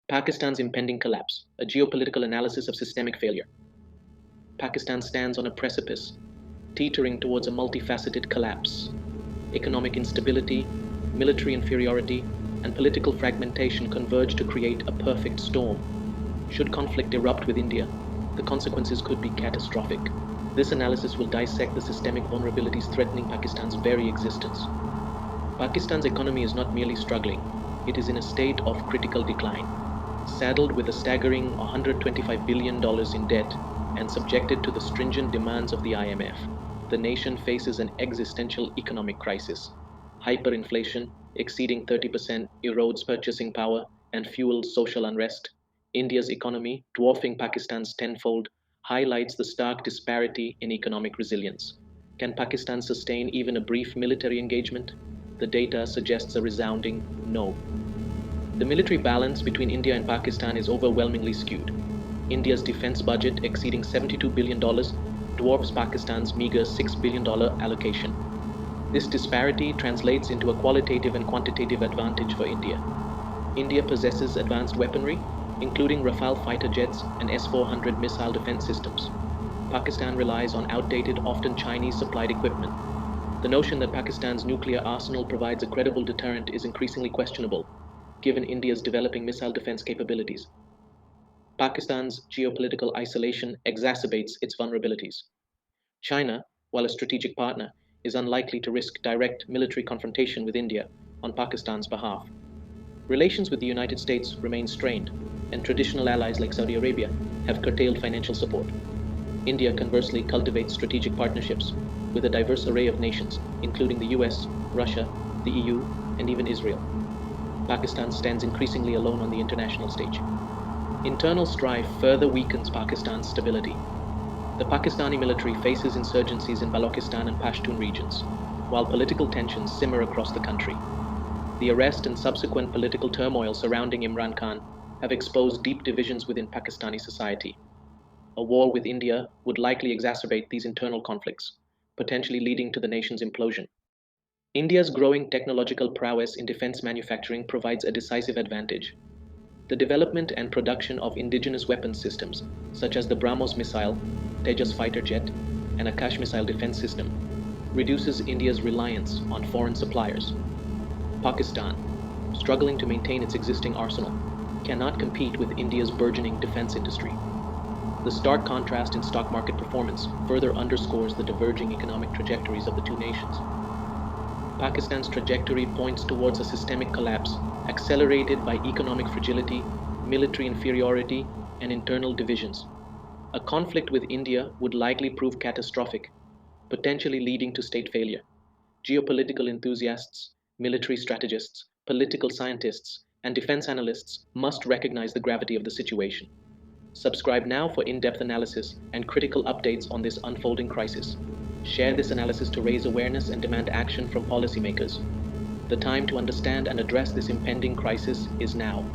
Pakistan's impending collapse, a geopolitical analysis of systemic failure. Pakistan stands on a precipice, teetering towards a multifaceted collapse. Economic instability, military inferiority, and political fragmentation converge to create a perfect storm. Should conflict erupt with India, the consequences could be catastrophic. This analysis will dissect the systemic vulnerabilities threatening Pakistan's very existence. Pakistan's economy is not merely struggling, it is in a state of critical decline. Saddled with a staggering $125 billion in debt and subjected to the stringent demands of the IMF, the nation faces an existential economic crisis. Hyperinflation, exceeding 30%, erodes purchasing power and fuels social unrest. India's economy, dwarfing Pakistan's tenfold, highlights the stark disparity in economic resilience. Can Pakistan sustain even a brief military engagement? The data suggests a resounding no. The military balance between India and Pakistan is overwhelmingly skewed. India's defense budget, exceeding $72 billion, dwarfs Pakistan's meager $6 billion allocation. This disparity translates into a qualitative and quantitative advantage for India. India possesses advanced weaponry, including Rafale fighter jets and S-400 missile defense systems. Pakistan relies on outdated, often Chinese-supplied equipment. The notion that Pakistan's nuclear arsenal provides a credible deterrent is increasingly questionable, given India's developing missile defense capabilities. Pakistan's geopolitical isolation exacerbates its vulnerabilities. China, while a strategic partner, is unlikely to risk direct military confrontation with India on Pakistan's behalf. Relations with the United States remain strained, and traditional allies like Saudi Arabia have curtailed financial support. India conversely cultivates strategic partnerships with a diverse array of nations, including the US, Russia, the EU, and even Israel. Pakistan stands increasingly alone on the international stage. Internal strife further weakens Pakistan's stability. The Pakistani military faces insurgencies in Balochistan and Pashtun regions, while political tensions simmer across the country. The arrest and subsequent political turmoil surrounding Imran Khan have exposed deep divisions within Pakistani society. A war with India would likely exacerbate these internal conflicts, potentially leading to the nation's implosion. India's growing technological prowess in defense manufacturing provides a decisive advantage. The development and production of indigenous weapons systems, such as the BrahMos missile, Tejas fighter jet, and Akash missile defense system, reduces India's reliance on foreign suppliers. Pakistan, struggling to maintain its existing arsenal, cannot compete with India's burgeoning defense industry. The stark contrast in stock market performance further underscores the diverging economic trajectories of the two nations. Pakistan's trajectory points towards a systemic collapse, accelerated by economic fragility, military inferiority, and internal divisions. A conflict with India would likely prove catastrophic, potentially leading to state failure. Geopolitical enthusiasts, military strategists, political scientists, and defense analysts must recognize the gravity of the situation. Subscribe now for in-depth analysis and critical updates on this unfolding crisis. Share this analysis to raise awareness and demand action from policymakers. The time to understand and address this impending crisis is now.